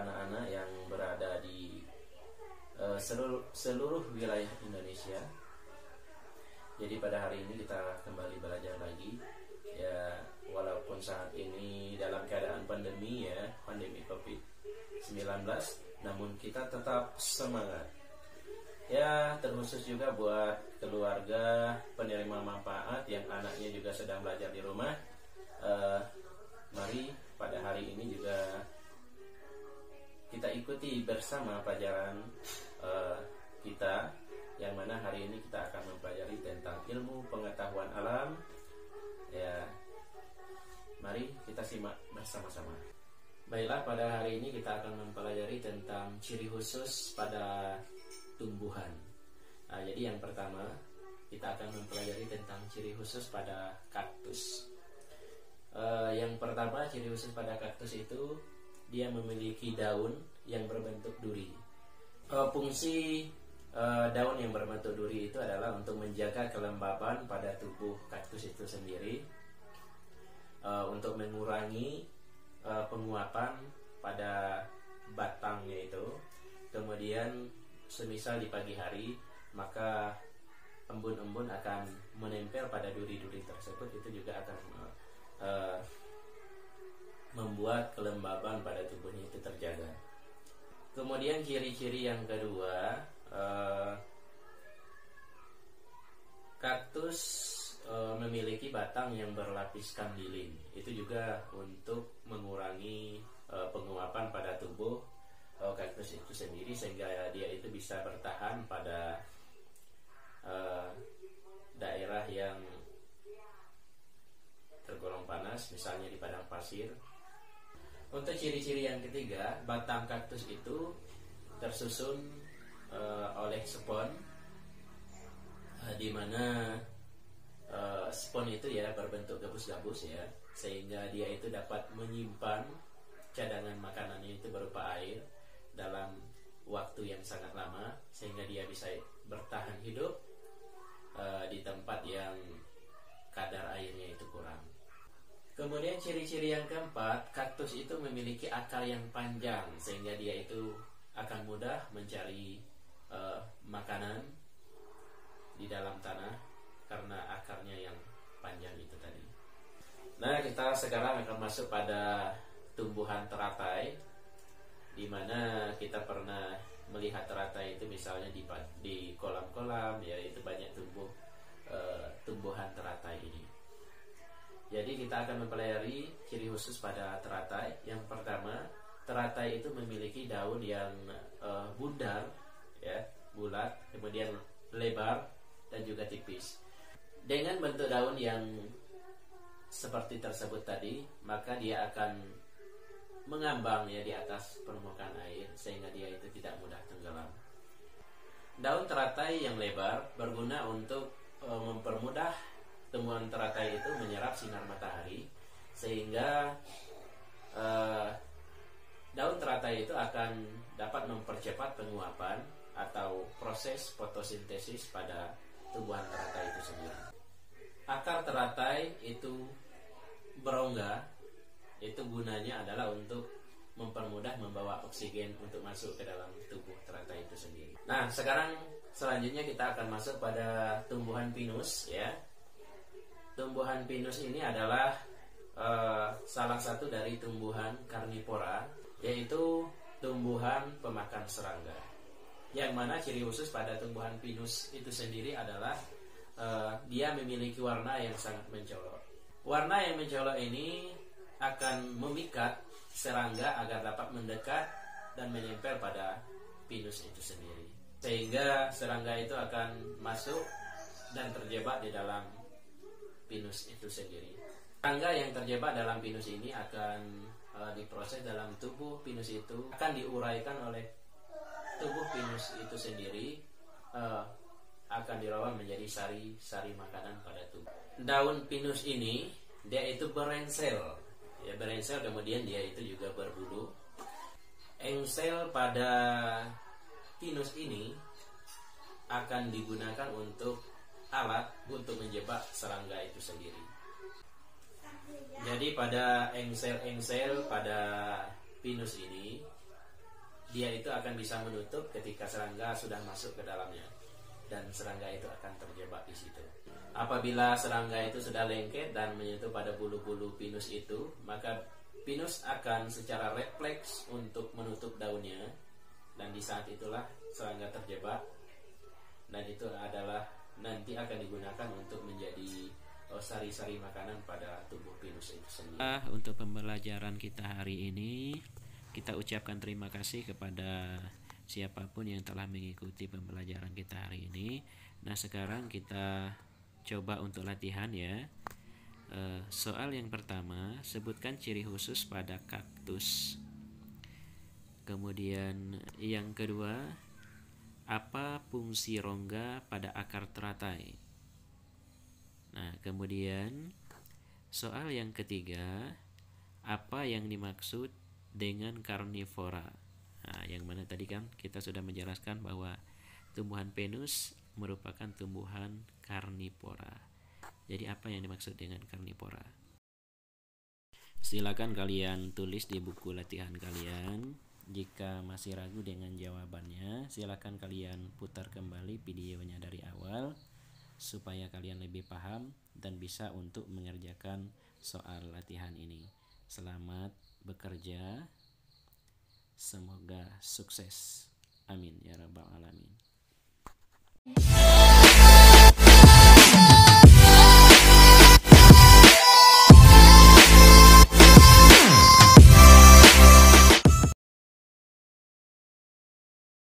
anak-anak yang berada di seluruh wilayah Indonesia. Jadi pada hari ini kita kembali belajar lagi ya, walaupun saat ini dalam keadaan pandemi ya, pandemi COVID-19, namun kita tetap semangat. Ya, terkhusus juga buat keluarga penerima manfaat yang anaknya juga sedang belajar di rumah. Mari pada hari ini juga kita ikuti bersama pelajaran kita, yang mana hari ini kita akan mempelajari tentang ilmu pengetahuan alam. Ya, mari kita simak bersama-sama. Baiklah, pada hari ini kita akan mempelajari tentang ciri khusus pada tumbuhan. Jadi yang pertama kita akan mempelajari tentang ciri khusus pada kaktus. Yang pertama, ciri khusus pada kaktus itu dia memiliki daun yang berbentuk duri. Fungsi daun yang berbentuk duri itu adalah untuk menjaga kelembaban pada tubuh kaktus itu sendiri, untuk mengurangi penguapan pada batangnya itu. Kemudian semisal di pagi hari, maka embun-embun akan menempel pada duri-duri tersebut, itu juga akan membuat kelembaban pada tubuhnya itu terjaga. Kemudian ciri-ciri yang kedua, kaktus memiliki batang yang berlapiskan lilin. Itu juga untuk mengurangi penguapan pada tubuh kaktus itu sendiri, sehingga dia itu bisa bertahan pada daerah yang tergolong panas, misalnya di padang pasir. Untuk ciri-ciri yang ketiga, batang kaktus itu tersusun oleh spon, di mana spon itu ya berbentuk gabus-gabus ya, sehingga dia itu dapat menyimpan cadangan makanannya itu berupa air dalam waktu yang sangat lama, sehingga dia bisa bertahan hidup di tempat yang kadar airnya itu kurang. Kemudian ciri-ciri yang keempat, kaktus itu memiliki akar yang panjang, sehingga dia itu akan mudah mencari makanan di dalam tanah karena akarnya yang panjang itu tadi. Nah, kita sekarang akan masuk pada tumbuhan teratai, di mana kita pernah melihat teratai itu misalnya di kolam-kolam ya, itu banyak tumbuhan teratai ini. Jadi kita akan mempelajari ciri khusus pada teratai. Yang pertama, teratai itu memiliki daun yang bundar ya, bulat, kemudian lebar dan juga tipis. Dengan bentuk daun yang seperti tersebut tadi, maka dia akan mengambang ya di atas permukaan air, sehingga dia itu tidak mudah tenggelam. Daun teratai yang lebar berguna untuk mempermudah tumbuhan teratai itu menyerap sinar matahari, sehingga daun teratai itu akan dapat mempercepat penguapan atau proses fotosintesis pada tumbuhan teratai itu sendiri. Akar teratai itu berongga, itu gunanya adalah untuk mempermudah membawa oksigen untuk masuk ke dalam tubuh teratai itu sendiri. Nah, selanjutnya kita akan masuk pada tumbuhan pinus ya. Tumbuhan pinus ini adalah salah satu dari tumbuhan karnivora, yaitu tumbuhan pemakan serangga. Yang mana ciri khusus pada tumbuhan pinus itu sendiri adalah dia memiliki warna yang sangat mencolok. Warna yang mencolok ini akan memikat serangga agar dapat mendekat dan menempel pada pinus itu sendiri, sehingga serangga itu akan masuk dan terjebak di dalam pinus itu sendiri. Serangga yang terjebak dalam pinus ini akan diproses dalam tubuh pinus itu, akan diuraikan oleh tubuh pinus itu sendiri, akan dirawan menjadi sari-sari makanan pada tubuh. Daun pinus ini dia itu berengsel ya, berengsel, kemudian dia itu juga berbulu. Engsel pada pinus ini akan digunakan untuk alat untuk menjebak serangga itu sendiri. Jadi pada engsel-engsel pada pinus ini dia itu akan bisa menutup ketika serangga sudah masuk ke dalamnya, dan serangga itu akan terjebak di situ. Apabila serangga itu sudah lengket dan menyentuh pada bulu-bulu pinus itu, maka pinus akan secara refleks untuk menutup daunnya, dan di saat itulah serangga terjebak, dan itu adalah nanti akan digunakan untuk menjadi sari-sari makanan pada tubuh pinus itu sendiri. Untuk pembelajaran kita hari ini, kita ucapkan terima kasih kepada siapapun yang telah mengikuti pembelajaran kita hari ini. Nah, sekarang kita coba untuk latihan ya. Soal yang pertama, sebutkan ciri khusus pada kaktus. Kemudian yang kedua, apa fungsi rongga pada akar teratai? Nah, kemudian soal yang ketiga, apa yang dimaksud dengan karnivora? Nah, yang mana tadi kan kita sudah menjelaskan bahwa tumbuhan pinus merupakan tumbuhan karnivora. Jadi apa yang dimaksud dengan karnivora? Silakan kalian tulis di buku latihan kalian. Jika masih ragu dengan jawabannya, silakan kalian putar kembali videonya dari awal supaya kalian lebih paham dan bisa untuk mengerjakan soal latihan ini. Selamat bekerja. Semoga sukses. Amin ya rabbal alamin.